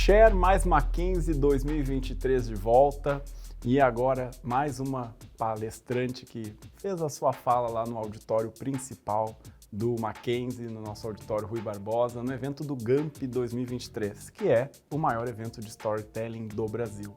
Share mais Mackenzie 2023 de volta e agora mais uma palestrante que fez a sua fala lá no auditório principal do Mackenzie, no nosso auditório Rui Barbosa, no evento do GAMP 2023, que é o maior evento de storytelling do Brasil.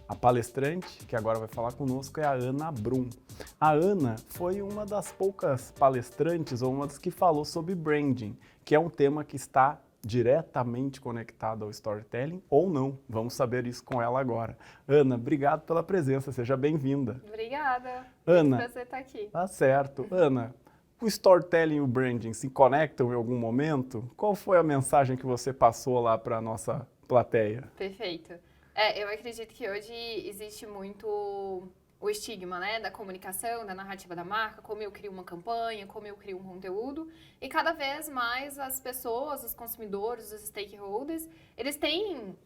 A palestrante que agora vai falar conosco é a Ana Brum. A Ana foi uma das poucas palestrantes ou uma das que falou sobre branding, que é um tema que está diretamente conectado ao storytelling ou não. Vamos saber isso com ela agora. Ana, obrigado pela presença, seja bem-vinda. Obrigada. Ana, é um prazer estar aqui. Tá certo. Ana, o storytelling e o branding se conectam em algum momento? Qual foi a mensagem que você passou lá para a nossa plateia? Perfeito. Eu acredito que hoje existe muito o estigma, né, da comunicação, da narrativa da marca, como eu crio uma campanha, como eu crio um conteúdo, e cada vez mais as pessoas, os consumidores, os stakeholders, eles têm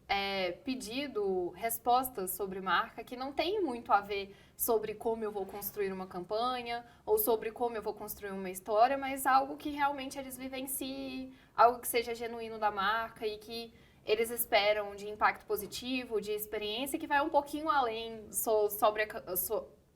pedido respostas sobre marca que não tem muito a ver sobre como eu vou construir uma campanha ou sobre como eu vou construir uma história, mas algo que realmente eles vivenciem, algo que seja genuíno da marca e que eles esperam de impacto positivo, de experiência, que vai um pouquinho além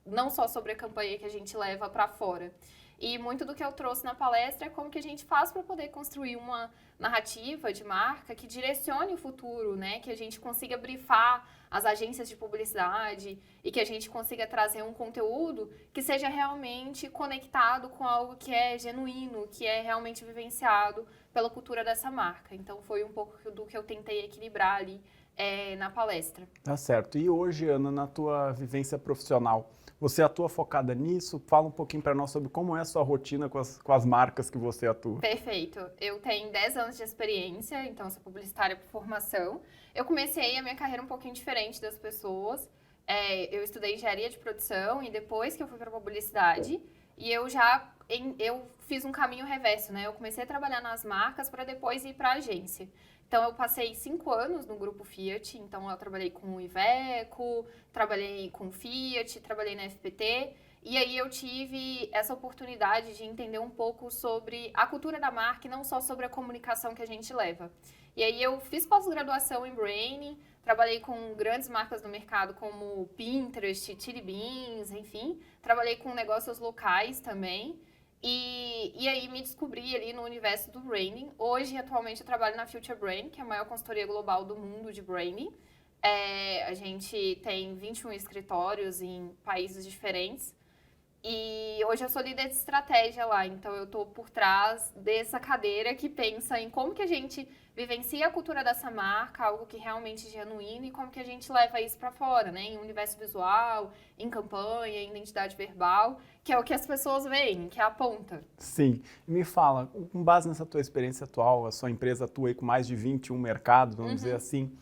não só sobre a campanha que a gente leva para fora. E muito do que eu trouxe na palestra é como que a gente faz para poder construir uma narrativa de marca que direcione o futuro, né? Que a gente consiga brifar as agências de publicidade e que a gente consiga trazer um conteúdo que seja realmente conectado com algo que é genuíno, que é realmente vivenciado pela cultura dessa marca. Então, foi um pouco do que eu tentei equilibrar ali na palestra. Tá certo. E hoje, Ana, na tua vivência profissional, você atua focada nisso? Fala um pouquinho para nós sobre como é a sua rotina com as marcas que você atua. Perfeito. Eu tenho 10 anos de experiência, então sou publicitária por formação. Eu comecei a minha carreira um pouquinho diferente das pessoas. Eu estudei engenharia de produção e depois que eu fui para publicidade, e eu fiz um caminho reverso, né? Eu comecei a trabalhar nas marcas para depois ir para a agência. Então, eu passei 5 anos no grupo Fiat, então eu trabalhei com o Iveco, trabalhei com Fiat, trabalhei na FPT, e aí eu tive essa oportunidade de entender um pouco sobre a cultura da marca e não só sobre a comunicação que a gente leva. E aí eu fiz pós-graduação em Branding, trabalhei com grandes marcas do mercado como Pinterest, Chili Beans, enfim, trabalhei com negócios locais também. E aí me descobri ali no universo do branding. Hoje, atualmente, eu trabalho na Future Brand, que é a maior consultoria global do mundo de branding. A gente tem 21 escritórios em países diferentes. E hoje eu sou líder de estratégia lá, então eu estou por trás dessa cadeira que pensa em como que a gente vivencia a cultura dessa marca, algo que realmente é genuíno, e como que a gente leva isso para fora, né? Em universo visual, em campanha, em identidade verbal, que é o que as pessoas veem, que é a ponta. Sim. Me fala, com base nessa tua experiência atual, a sua empresa atua aí com mais de 21 mercados, vamos dizer assim.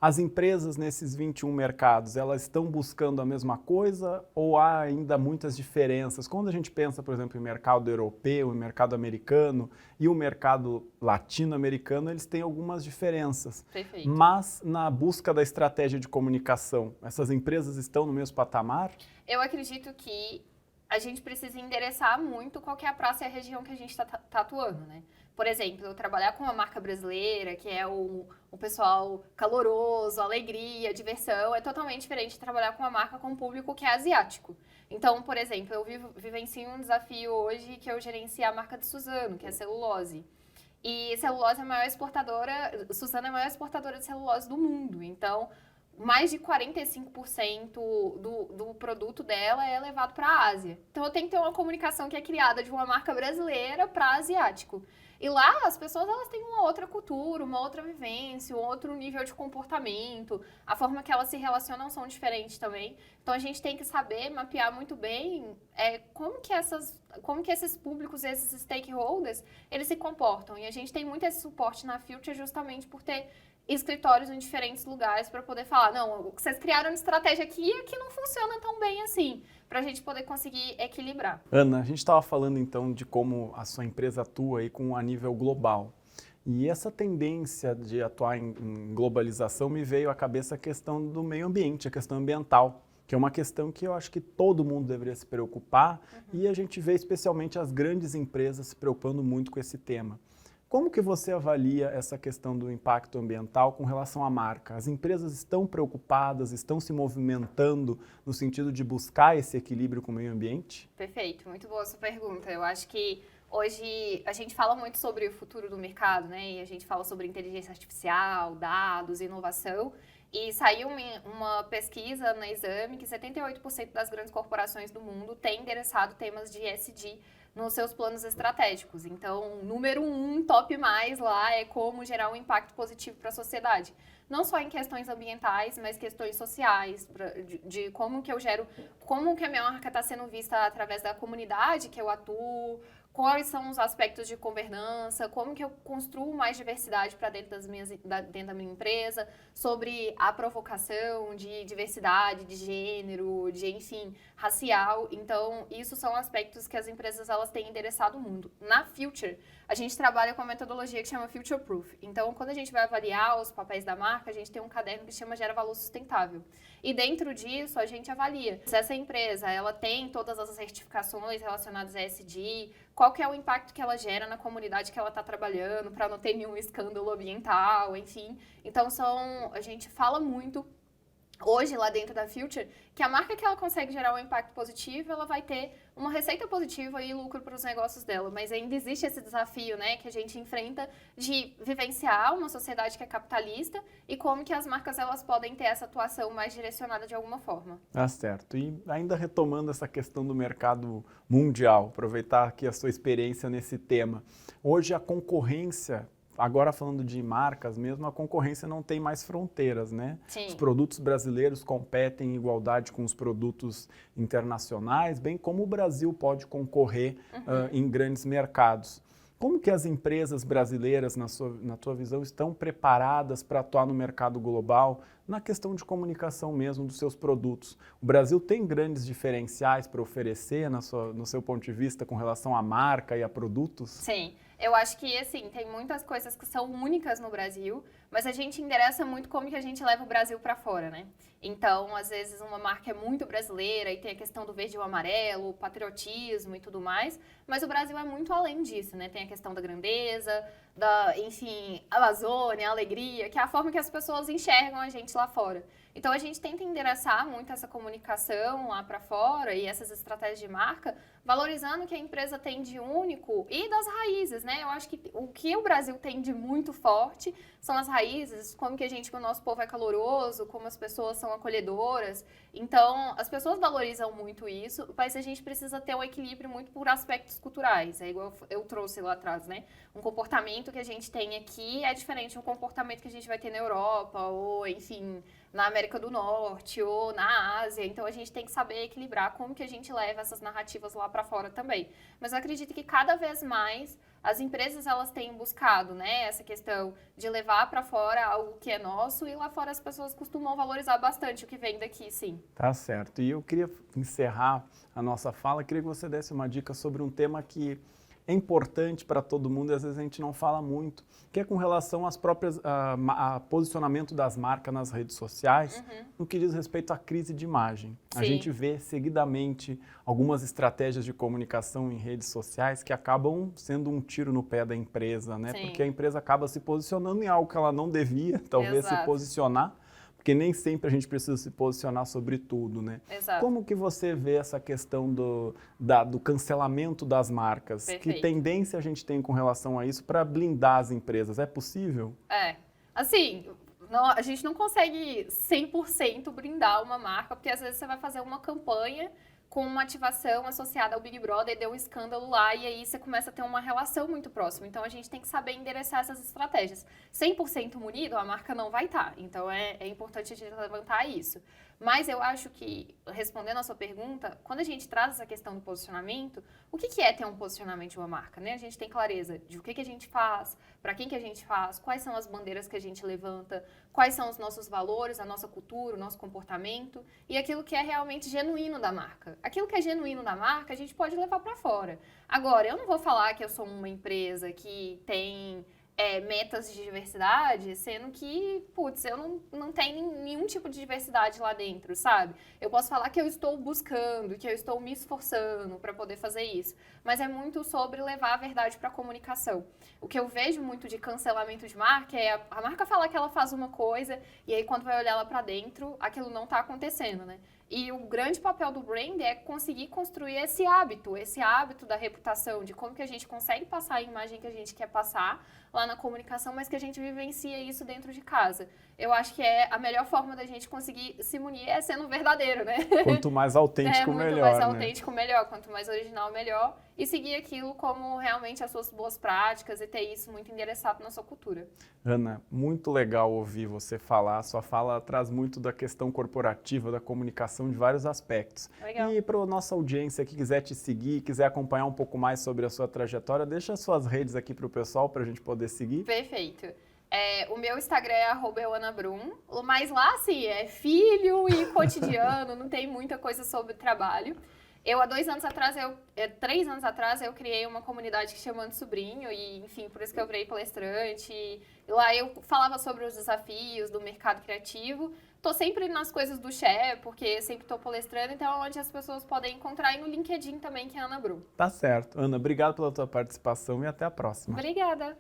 As empresas nesses 21 mercados, elas estão buscando a mesma coisa ou há ainda muitas diferenças? Quando a gente pensa, por exemplo, em mercado europeu, em mercado americano e o mercado latino-americano, eles têm algumas diferenças. Perfeito. Mas na busca da estratégia de comunicação, essas empresas estão no mesmo patamar? Eu acredito que a gente precisa endereçar muito qual que é a praça e a região que a gente está atuando, né? Por exemplo, eu trabalhar com uma marca brasileira, que é o pessoal caloroso, alegria, diversão, é totalmente diferente de trabalhar com uma marca com um público que é asiático. Então, por exemplo, eu vivencio um desafio hoje que eu gerenciar a marca de Suzano, que é celulose. E celulose é a maior exportadora, Suzano é a maior exportadora de celulose do mundo. Então, mais de 45% do produto dela é levado para a Ásia. Então, eu tenho que ter uma comunicação que é criada de uma marca brasileira para asiático. E lá, as pessoas elas têm uma outra cultura, uma outra vivência, um outro nível de comportamento. A forma que elas se relacionam são diferentes também. Então, a gente tem que saber mapear muito bem como que esses públicos, esses stakeholders, eles se comportam. E a gente tem muito esse suporte na Future justamente por ter escritórios em diferentes lugares para poder falar, não, o que vocês criaram de estratégia aqui é que não funciona tão bem assim, para a gente poder conseguir equilibrar. Ana, a gente estava falando então de como a sua empresa atua aí a nível global. E essa tendência de atuar em globalização me veio à cabeça a questão do meio ambiente, a questão ambiental, que é uma questão que eu acho que todo mundo deveria se preocupar, e a gente vê especialmente as grandes empresas se preocupando muito com esse tema. Como que você avalia essa questão do impacto ambiental com relação à marca? As empresas estão preocupadas, estão se movimentando no sentido de buscar esse equilíbrio com o meio ambiente? Perfeito, muito boa sua pergunta. Eu acho que hoje a gente fala muito sobre o futuro do mercado, né? E a gente fala sobre inteligência artificial, dados, inovação. E saiu uma pesquisa na Exame que 78% das grandes corporações do mundo têm endereçado temas de ESG nos seus planos estratégicos. Então, número 1, top mais lá é como gerar um impacto positivo para a sociedade. Não só em questões ambientais, mas questões sociais, de como que eu gero, como que a minha marca está sendo vista através da comunidade que eu atuo, quais são os aspectos de governança, como que eu construo mais diversidade para dentro dentro da minha empresa, sobre a provocação de diversidade, de gênero, de, enfim, racial. Então, isso são aspectos que as empresas elas têm endereçado o mundo. Na Future, a gente trabalha com uma metodologia que chama Future Proof. Então, quando a gente vai avaliar os papéis da marca, a gente tem um caderno que chama Gera Valor Sustentável. E dentro disso, a gente avalia se essa empresa ela tem todas as certificações relacionadas a ESG, qual que é o impacto que ela gera na comunidade que ela está trabalhando, para não ter nenhum escândalo ambiental, enfim. Então, a gente fala muito hoje lá dentro da Future, que a marca que ela consegue gerar um impacto positivo, ela vai ter uma receita positiva e lucro para os negócios dela. Mas ainda existe esse desafio, né, que a gente enfrenta de vivenciar uma sociedade que é capitalista e como que as marcas elas podem ter essa atuação mais direcionada de alguma forma. Tá certo. E ainda retomando essa questão do mercado mundial, aproveitar aqui a sua experiência nesse tema. Hoje a concorrência, agora falando de marcas mesmo, a concorrência não tem mais fronteiras, né? Sim. Os produtos brasileiros competem em igualdade com os produtos internacionais, bem como o Brasil pode concorrer em grandes mercados. Como que as empresas brasileiras, na tua visão, estão preparadas para atuar no mercado global na questão de comunicação mesmo dos seus produtos? O Brasil tem grandes diferenciais para oferecer no seu ponto de vista com relação à marca e a produtos? Sim. Eu acho que, assim, tem muitas coisas que são únicas no Brasil, mas a gente endereça muito como que a gente leva o Brasil para fora, né? Então, às vezes, uma marca é muito brasileira e tem a questão do verde e o amarelo, o patriotismo e tudo mais, mas o Brasil é muito além disso, né? Tem a questão da grandeza, enfim, a Amazônia, a alegria, que é a forma que as pessoas enxergam a gente lá fora. Então, a gente tenta endereçar muito essa comunicação lá para fora e essas estratégias de marca, valorizando o que a empresa tem de único e das raízes, né? Eu acho que o que o Brasil tem de muito forte são as raízes, como que o nosso povo é caloroso, como as pessoas são acolhedoras. Então, as pessoas valorizam muito isso, mas a gente precisa ter um equilíbrio muito por aspectos culturais. É igual eu trouxe lá atrás, né? Um comportamento que a gente tem aqui é diferente de um comportamento que a gente vai ter na Europa ou, enfim, na América do Norte ou na Ásia. Então, a gente tem que saber equilibrar como que a gente leva essas narrativas lá para fora também. Mas eu acredito que cada vez mais as empresas elas têm buscado, né, essa questão de levar para fora algo que é nosso e lá fora as pessoas costumam valorizar bastante o que vem daqui, sim. Tá certo. E eu queria encerrar a nossa fala, queria que você desse uma dica sobre um tema que é importante para todo mundo e às vezes a gente não fala muito, que é com relação às próprias a posicionamento das marcas nas redes sociais, no que diz respeito à crise de imagem. Sim. A gente vê seguidamente algumas estratégias de comunicação em redes sociais que acabam sendo um tiro no pé da empresa, né? Sim. Porque a empresa acaba se posicionando em algo que ela não devia, talvez se Exato. posicionar, porque nem sempre a gente precisa se posicionar sobre tudo, né? Exato. Como que você vê essa questão do cancelamento das marcas? Perfeito. Que tendência a gente tem com relação a isso para blindar as empresas? É possível? Assim, a gente não consegue 100% brindar uma marca, porque às vezes você vai fazer uma campanha com uma ativação associada ao Big Brother e deu um escândalo lá e aí você começa a ter uma relação muito próxima. Então, a gente tem que saber endereçar essas estratégias. 100% munido, a marca não vai estar. Então, é importante a gente levantar isso. Mas eu acho que, respondendo a sua pergunta, quando a gente traz essa questão do posicionamento, o que é ter um posicionamento de uma marca, né? A gente tem clareza de o que a gente faz, para quem que a gente faz, quais são as bandeiras que a gente levanta, quais são os nossos valores, a nossa cultura, o nosso comportamento e aquilo que é realmente genuíno da marca. Aquilo que é genuíno da marca, a gente pode levar para fora. Agora, eu não vou falar que eu sou uma empresa que tem metas de diversidade, sendo que, putz, eu não tenho nenhum tipo de diversidade lá dentro, sabe? Eu posso falar que eu estou buscando, que eu estou me esforçando para poder fazer isso, mas é muito sobre levar a verdade para a comunicação. O que eu vejo muito de cancelamento de marca é a marca falar que ela faz uma coisa e aí quando vai olhar lá para dentro, aquilo não está acontecendo, né? E o grande papel do brand é conseguir construir esse hábito da reputação, de como que a gente consegue passar a imagem que a gente quer passar lá na comunicação, mas que a gente vivencia isso dentro de casa. Eu acho que a melhor forma da gente conseguir se munir é sendo verdadeiro, né? Quanto mais autêntico, melhor, muito mais né? autêntico, melhor. Quanto mais original, melhor. E seguir aquilo como realmente as suas boas práticas e ter isso muito endereçado na sua cultura. Ana, muito legal ouvir você falar. Sua fala traz muito da questão corporativa, da comunicação de vários aspectos. Legal. E para a nossa audiência que quiser te seguir, quiser acompanhar um pouco mais sobre a sua trajetória, deixa as suas redes aqui para o pessoal, para a gente poder seguir. Perfeito. O meu Instagram é @euanabrum, mas lá, assim, é filho e cotidiano, não tem muita coisa sobre trabalho. Há 3 anos atrás, eu criei uma comunidade que chama de Sobrinho e, enfim, por isso que eu virei palestrante. E lá eu falava sobre os desafios do mercado criativo. Tô sempre nas coisas do Share, porque sempre tô palestrando, então é onde as pessoas podem encontrar e no LinkedIn também, que é Ana Brum. Tá certo. Ana, obrigado pela tua participação e até a próxima. Obrigada!